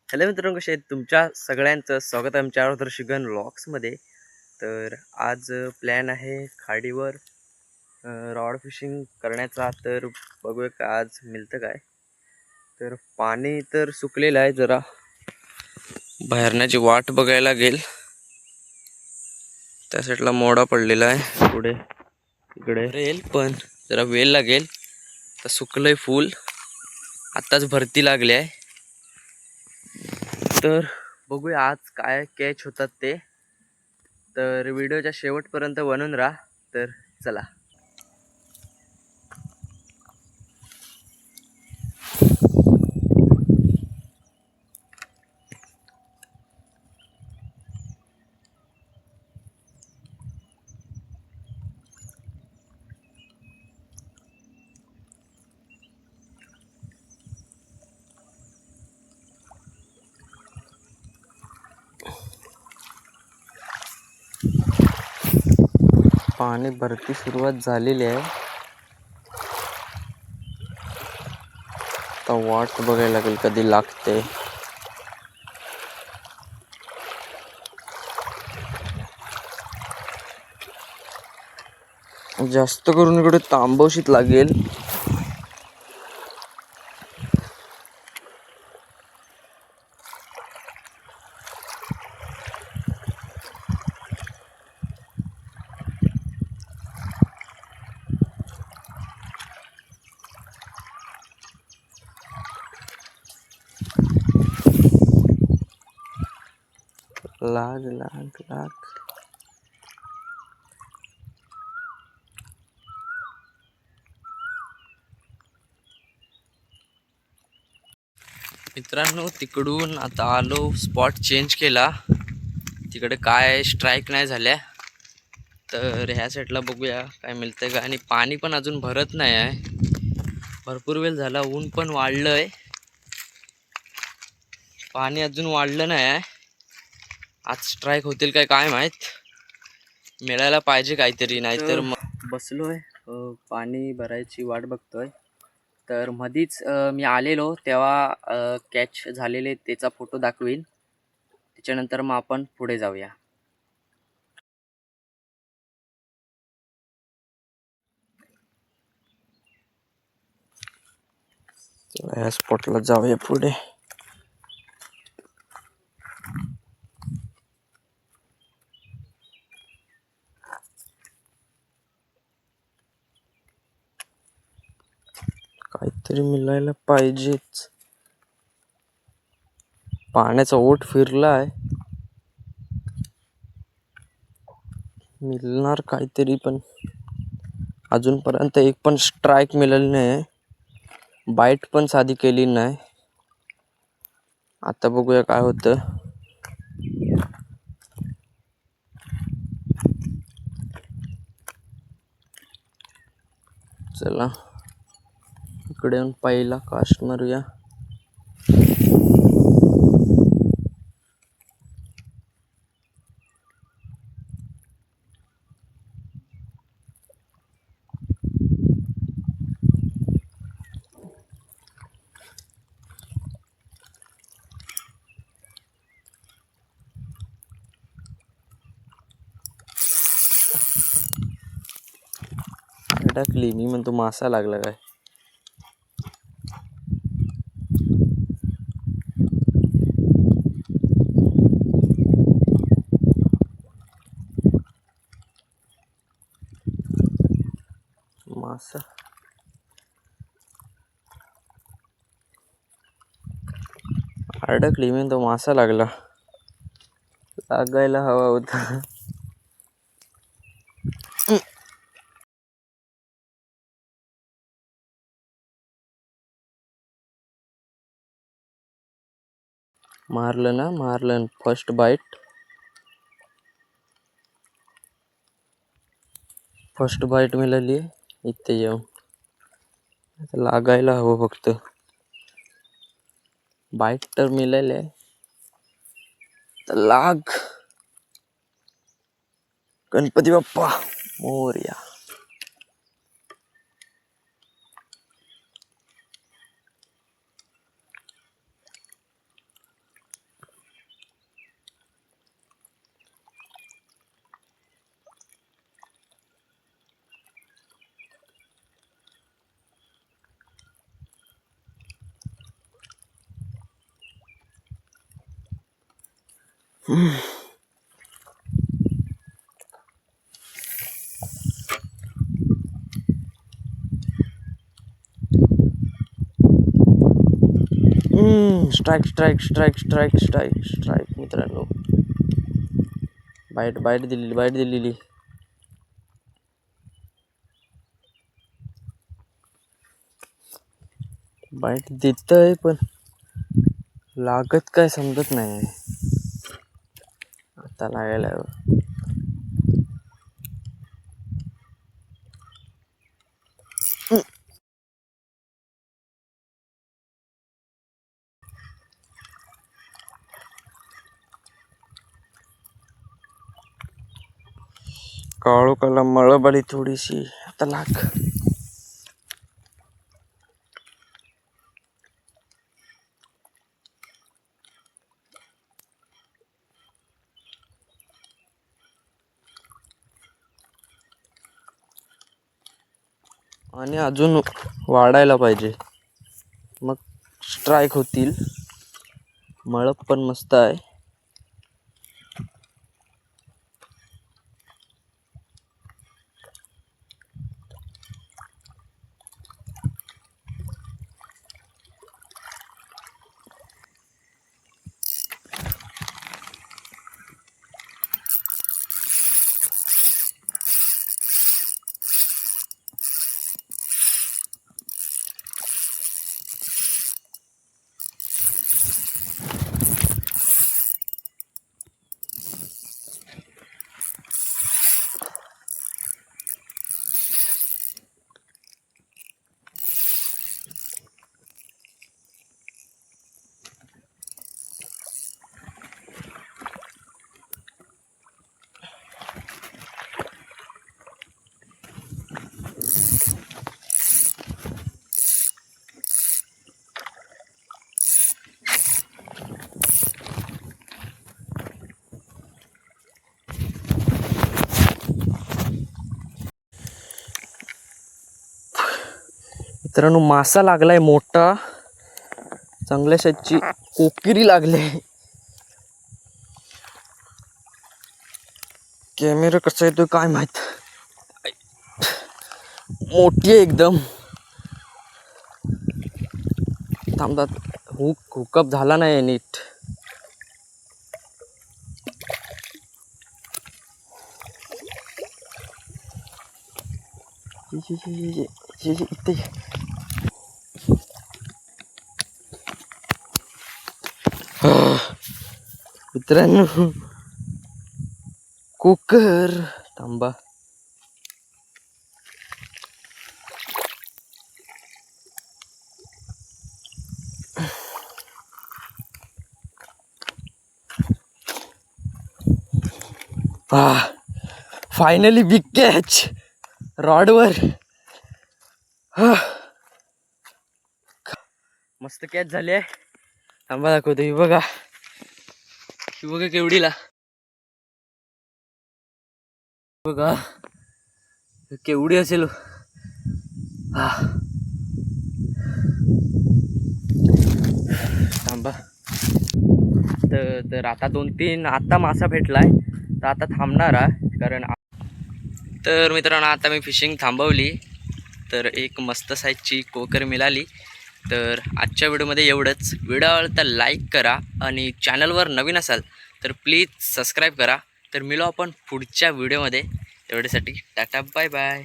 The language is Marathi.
हॅलो मित्रांनो, कसे आहेत? तुमच्या सगळ्यांचं स्वागत आहे आमच्या आदर्शगण व्लॉग्समध्ये. तर आज प्लॅन आहे खाडीवर रॉड फिशिंग करण्याचा. तर बघूया का आज मिळतं काय. तर पाणी तर सुकलेलं आहे, जरा बाहेरण्याची वाट बघायला लागेल. त्या साईडला मोडा पडलेला आहे, पुढे इकडे येईल पण जरा वेळ लागेल. तर सुकलंय फुल, आत्ताच भरती लागली आहे. तर बघूया आज काय कॅच होतात ते. तर व्हिडिओच्या शेवटपर्यंत बनून राहा. तर चला. पाणी भरती सुरुवात झालेली आहे. आता वाट बघायला लागेल कधी लागते. जास्त करून इकडे तांबवशीत लागेल. लाग लाग लाग. मित्रांनो, तिकडून आता आलो, स्पॉट चेंज केला. तिकडे काय स्ट्राईक नाही झाल्या. तर ह्या साईडला बघूया काय मिळतंय का. आणि पाणी पण अजून भरत नाही आहे, भरपूर वेळ झाला. ऊन पण वाढलंय, पाणी अजून वाढलं नाही आहे. आज स्ट्राईक होतील काय काय माहीत. मिळायला पाहिजे काहीतरी, नाहीतर बसलोय पाणी भरायची वाट बघतोय. तर मधीच मी आलेलो तेव्हा कॅच झालेले त्याचा फोटो दाखवीन. त्याच्यानंतर मग आपण पुढे जाऊया. या स्पॉटला जाऊया पुढे. काहीतरी मिळायला पाहिजेच. पाण्याचा ओठ फिरलाय, मिळणार काहीतरी, पण अजूनपर्यंत एक पण स्ट्राईक मिळाली नाही. बाईट पण साधी केली नाही. आता बघूया काय होतं. चला इकडे येऊन पहिला कास्ट मारूया. टाकली मी, म्हणतो मासा लागला काय. मासा अडकली, मी तो मासा लागला. लागायला हवा होता. मारलं ना, मारलं. फर्स्ट बाईट मिळाली इथे येऊन. लागायला हवं फक्त. बाईट तर मिळाले, तर लाग. Ganpati Bappa Morya. Strike strike strike strike strike strike मित्रांनो. बाईट बाईट दिलेली, बाईट दिलेली. बाईट देतय पण लागत काय समजत नाही. आता लागायला काळू काला मळबळी थोडीशी. आता लाग. आणि अजून वाढायला पाहिजे, मग स्ट्राईक होतील. मळप पण मस्त आहे. मित्रांनो मासा लागलाय मोठा, चांगल्या शाची कोकिरी लागले. कॅमेरा कसा येतोय काय माहित. मोठी आहे एकदम. थांबतात. हुकअप झाला नाही नीट. इथे मित्रांनो कुकर. थांबा. फायनली बिग कॅच रॉडवर. मस्त कॅच झाली आहे. थांबा दाखवतो. ही बघा, ही बघा केवढीला. बघा केवढी असेल. थांबा. तर आता 2-3 आता मासा भेटलाय, तर आता थांबणार आहे कारण. तर मित्रांनो आता मी फिशिंग थांबवली, तर एक मस्त साईजची कोकर मिळाली. तर आजच्या व्हिडिओमध्ये एवढंच. व्हिडिओ आवडला तर लाईक करा आणि चॅनलवर नवीन असाल तर प्लीज सबस्क्राईब करा. तर मिळू आपण पुढच्या व्हिडिओमध्ये. तेवढ्यासाठी टाटा बाय बाय.